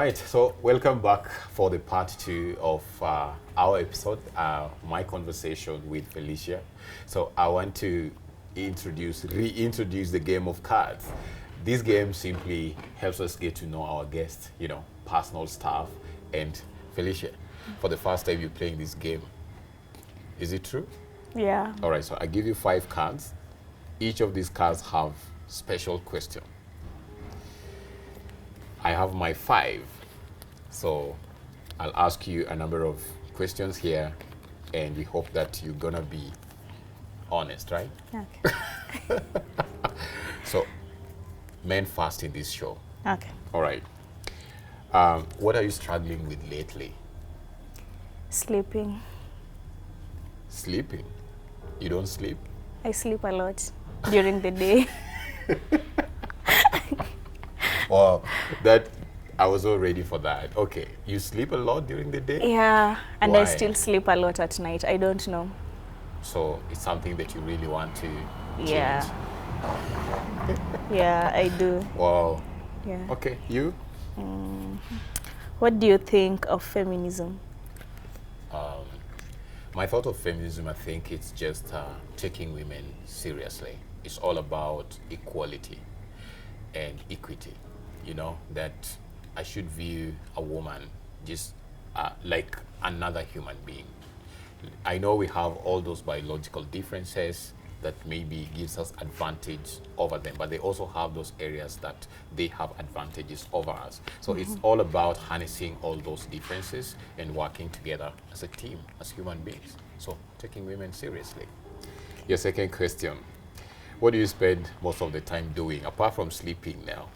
right, so welcome back for the part 2 of our episode, my conversation with Felicea. So I want to reintroduce the game of cards. This game simply helps us get to know our guests, personal stuff. And Felicea, for the first time you're playing this game, is it true? Yeah. All right, so I give you 5 cards. Each of these cards have special question. I have my 5, so I'll ask you a number of questions here, and we hope that you're gonna be honest, right? Okay. So, men first in this show. Okay. All right. What are you struggling with lately? Sleeping. Sleeping? You don't sleep? I sleep a lot during the day. Well, I was all ready for that. Okay, you sleep a lot during the day? Yeah, and Why? I still sleep a lot at night. I don't know. So it's something that you really want to change? Yeah. Yeah, I do. Wow. Yeah. Okay, you? What do you think of feminism? My thought of feminism, I think it's just taking women seriously. It's all about equality and equity. That I should view a woman just like another human being. I know we have all those biological differences that maybe gives us advantage over them, but they also have those areas that they have advantages over us. So it's all about harnessing all those differences and working together as a team, as human beings. So taking women seriously. Your second question, what do you spend most of the time doing, apart from sleeping now?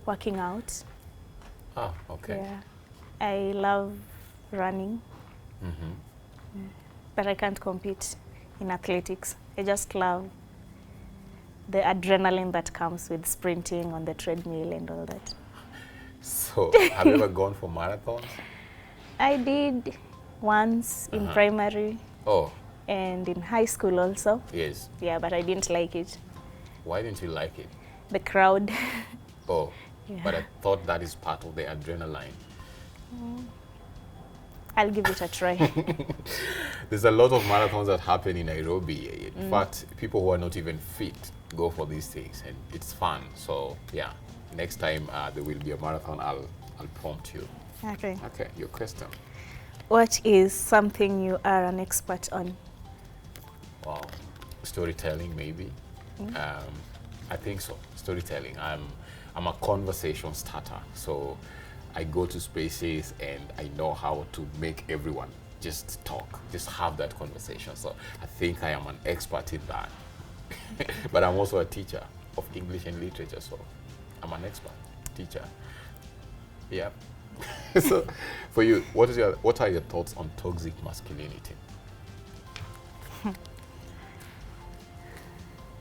Working out. Ah, okay. Yeah. I love running, but I can't compete in athletics. I just love the adrenaline that comes with sprinting on the treadmill and all that. So, have you ever gone for marathons? I did once in primary Oh, and in high school also. yes. Yeah, but I didn't like it. Why didn't you like it? The crowd. Oh, Yeah. but I thought that is part of the adrenaline. I'll give it a try. There's a lot of marathons that happen in Nairobi. In fact, people who are not even fit go for these things, and it's fun. So, yeah, next time there will be a marathon, I'll prompt you. Okay. Okay, your question. What is something you are an expert on? Wow, storytelling maybe. I think so. Storytelling. I'm a conversation starter, so I go to spaces and I know how to make everyone just talk, just have that conversation. So I think I am an expert in that. But I'm also a teacher of English and literature, so I'm an expert teacher. Yeah. So for you, what are your thoughts on toxic masculinity?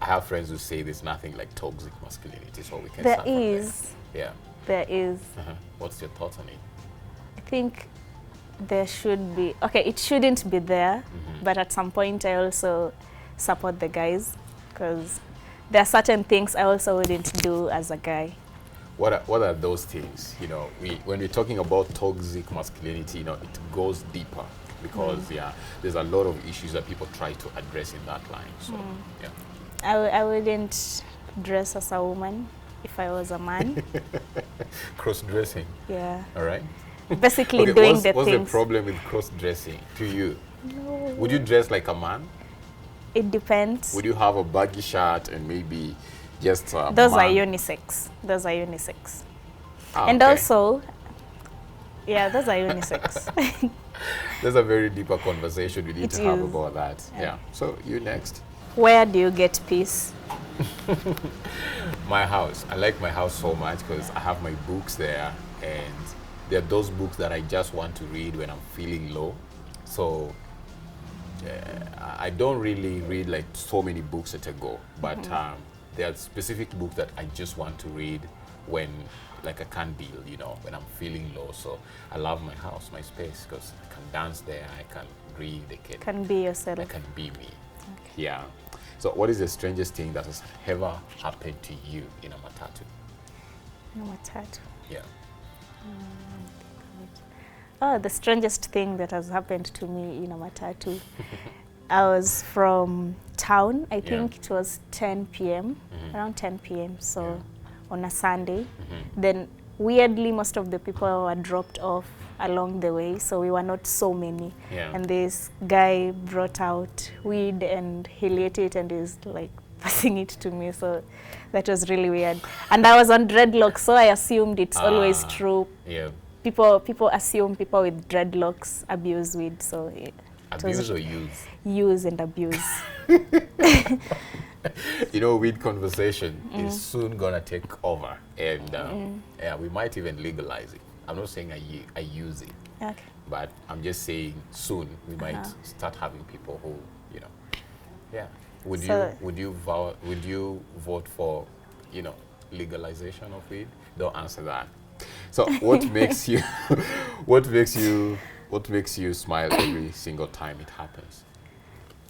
I have friends who say there's nothing like toxic masculinity, so we can There start from there. is. Yeah. There is. What's your thoughts on it? I think there should be. Okay, it shouldn't be there, but at some point I also support the guys because there are certain things I also wouldn't do as a guy. What are those things? When we're talking about toxic masculinity, it goes deeper because there's a lot of issues that people try to address in that line. So yeah. I wouldn't dress as a woman if I was a man. Cross-dressing. Yeah. All right. Basically Okay, doing what's the the things. problem with cross-dressing to you? No. Would you dress like a man? It depends. Would you have a baggy shirt and maybe just Those are man? unisex. Those are unisex. Ah, And okay. also, yeah, those are unisex. There's a very deeper conversation we need It to have is. about that. Yeah. So you next. Where do you get peace? My house. I like my house so much because I have my books there, and they're those books that I just want to read when I'm feeling low. So I don't really read like so many books at a go, but there are specific books that I just want to read when like I can't deal, when I'm feeling low. So I love my house, my space, because I can dance there, I can read, Can be yourself. I can be me. Okay. Yeah. So what is the strangest thing that has ever happened to you in a matatu? In a matatu. Yeah. Oh, the strangest thing that has happened to me in a matatu. I was from town, I think it was 10 p.m., around 10 p.m., so on a Sunday. Then weirdly, most of the people were dropped off along the way, so we were not so many. And this guy brought out weed and he lit it and is like passing it to me, so that was really weird. And I was on dreadlocks, so I assumed it's always true. People assume people with dreadlocks abuse weed, so it abuse or use? Use and abuse. You know, weed conversation is soon gonna take over, and yeah, we might even legalize it. I'm not saying I use it, Okay. but I'm just saying soon we might start having people who, you know, yeah. Would you vote for, you know, legalization of weed? Don't answer that. So what makes you what makes you smile every single time it happens?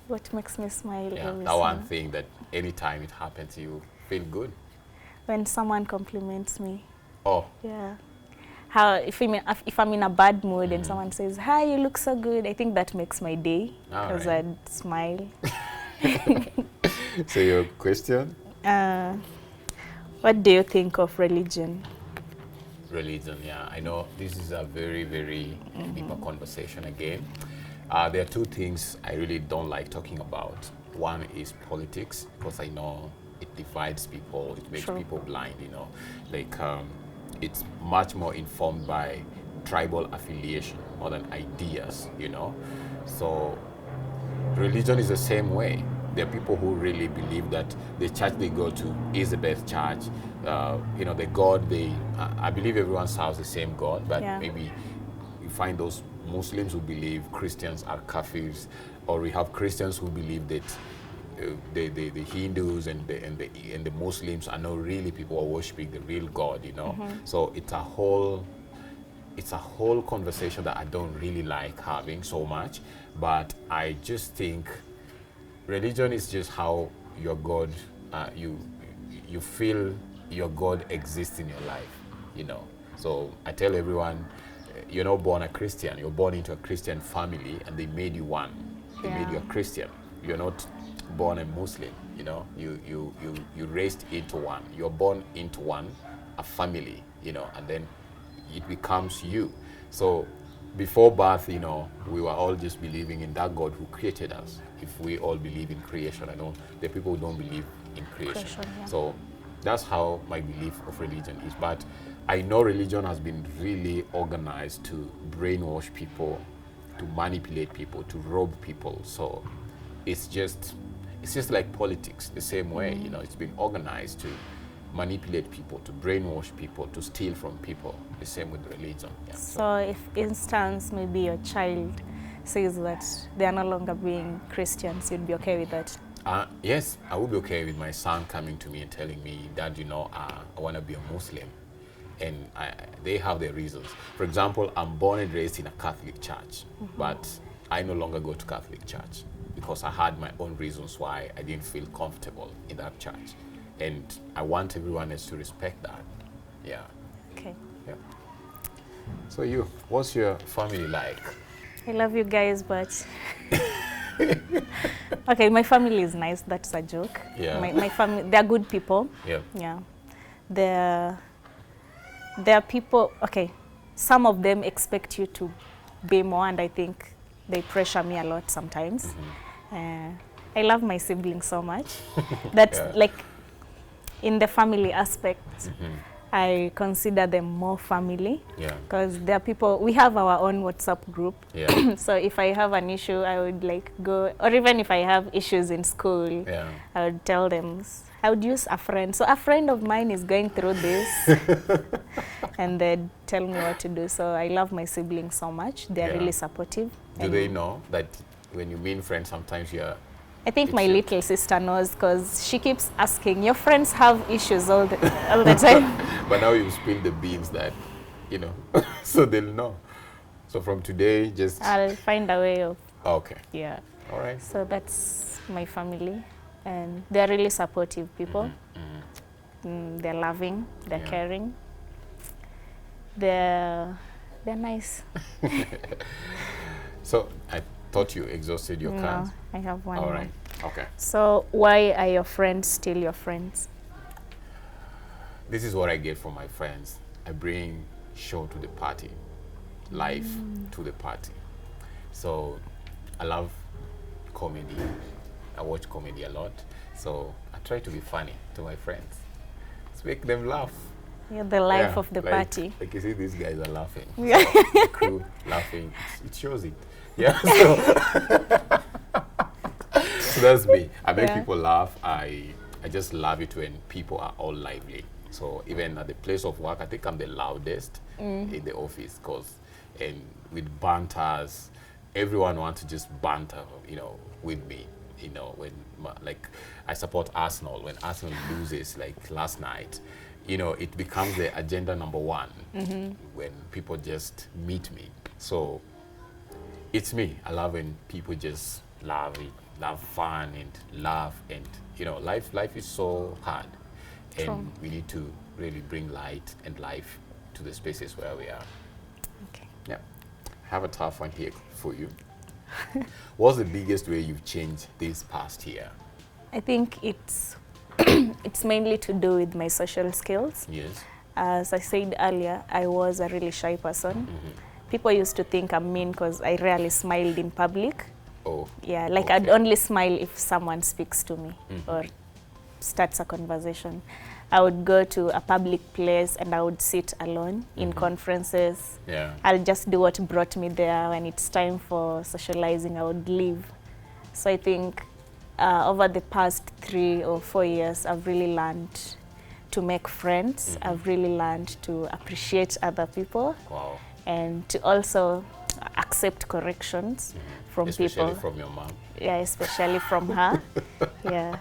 What makes me smile? Yeah, that one thing that anytime it happens you feel good. When someone compliments me. Oh. Yeah. How if I'm in a bad mood and someone says, "Hi, you look so good," I think that makes my day because I'd smile. So your question? What do you think of religion? Religion, yeah. I know this is a very, very deeper conversation again. There are two things I really don't like talking about. One is politics, because I know it divides people, it makes people blind, you know. Like, it's much more informed by tribal affiliation more than ideas, you know. So religion is the same way. There are people who really believe that the church they go to is the best church. You know, the God I believe everyone serves the same God, but maybe you find those Muslims who believe Christians are kafirs, or we have Christians who believe that the Hindus and the Muslims are not really people who are worshiping the real God, you know. So it's a whole conversation that I don't really like having so much, but I just think religion is just how your God, you feel your God exists in your life, you know. So I tell everyone, you're not born a Christian, you're born into a Christian family and they made you one. They made you a Christian. You're not born a Muslim, you know. You raised into one. You're born into one, a family, you know, and then it becomes you. So before birth, you know, we were all just believing in that God who created us. If we all believe in creation, I know there are people who don't believe in creation. So that's how my belief of religion is. But I know religion has been really organized to brainwash people, to manipulate people, to rob people. So it's just like politics, the same way, you know, it's been organized to manipulate people, to brainwash people, to steal from people. The same with religion. Yeah. So if instance maybe your child says that they are no longer being Christians, you'd be okay with that? Yes, I would be okay with my son coming to me and telling me, "Dad, you know, I want to be a Muslim." And they have their reasons. For example, I'm born and raised in a Catholic church, but I no longer go to Catholic church because I had my own reasons why I didn't feel comfortable in that church. And I want everyone else to respect that. Yeah. Okay. Yeah. So you, what's your family like? I love you guys, but okay, my family is nice. That's a joke. Yeah. My family, they're good people. Yeah. Yeah. There are people, okay, some of them expect you to be more, and I think they pressure me a lot sometimes. I love my siblings so much. That's like, in the family aspect, I consider them more family. Yeah. Because there are people, we have our own WhatsApp group. Yeah. So if I have an issue, I would like go, or even if I have issues in school, I would tell them, I would use a friend. So a friend of mine is going through this, and they'd tell me what to do. So I love my siblings so much. They're really supportive. Do they know that when you mean friends, sometimes you're... I think my little sister knows because she keeps asking, your friends have issues all the time. But now you've spilled the beans that, you know, so they'll know. So from today, just... I'll find a way of... Okay. Yeah. All right. So that's my family. And they're really supportive people. They're loving, they're caring. They're nice. So I thought you exhausted your No, cards. I have one All more. right. Okay. So why are your friends still your friends? This is what I get from my friends. I bring show to the party, life to the party. So I love comedy. I watch comedy a lot. So I try to be funny to my friends. To make them laugh. You're the life Yeah, of the like, party. Like you see, these guys are laughing. Yeah. So the crew laughing. It shows it. Yeah. So, so that's me. I make Yeah. people laugh. I just love it when people are all lively. So even at the place of work, I think I'm the loudest in the office, and with banters, everyone wants to just banter, with me. Like I support Arsenal. When Arsenal loses, like last night, it becomes the agenda number one when people just meet me. So it's me. I love when people just love it, love fun and laugh, and life is so hard, and True. we need to really bring light and life to the spaces where we are. Okay. Yeah, I have a tough one here for you. What's the biggest way you've changed this past year? I think it's it's mainly to do with my social skills. Yes. As I said earlier, I was a really shy person. People used to think I'm mean because I rarely smiled in public. Oh. Yeah, like Okay. I'd only smile if someone speaks to me or starts a conversation. I would go to a public place and I would sit alone in conferences. Yeah. I'll just do what brought me there. When it's time for socializing, I would leave. So I think over the past 3 or 4 years, I've really learned to make friends. I've really learned to appreciate other people Wow. and to also accept corrections from Especially people. from your mom. Yeah, especially from her. Yeah,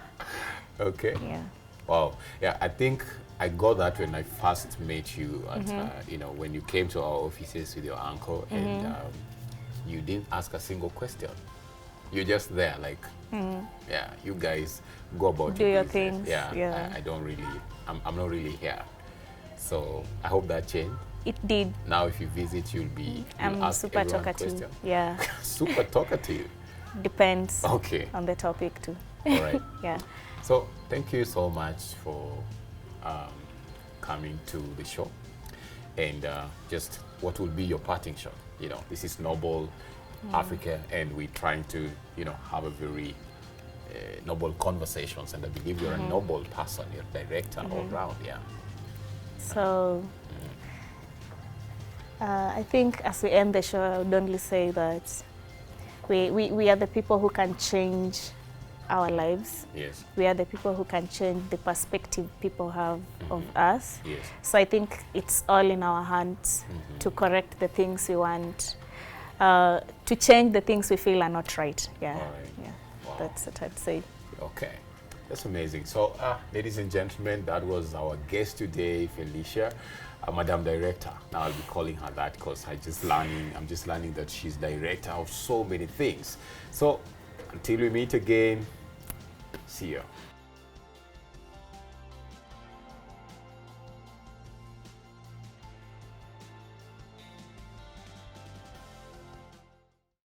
Okay. yeah. Wow. Yeah, I think I got that when I first met you at, when you came to our offices with your uncle and you didn't ask a single question. You're just there like, yeah, you guys go about Do your business. things, Yeah, yeah. I don't really, I'm not really here. So I hope that changed. It did. Now if you visit, you'll I'm ask super everyone talkative. question. Yeah, Super talkative. depends Okay. on the topic too. All right. Yeah. So thank you so much for coming to the show, and just what will be your parting shot? This is Noble Africa, and we're trying to have a very noble conversations, and I believe you're a noble person. You're a director all round. Yeah. So I think as we end the show, I would only say that we are the people who can change our lives. Yes. We are the people who can change the perspective people have of us. Yes. So I think it's all in our hands to correct the things we want, to change the things we feel are not right. Yeah, All right. yeah. Wow. That's what I'd say. Okay, that's amazing. So, ladies and gentlemen, that was our guest today, Felicea, Madam Director. Now I'll be calling her that because I'm just learning that she's director of so many things. So, until we meet again, see you.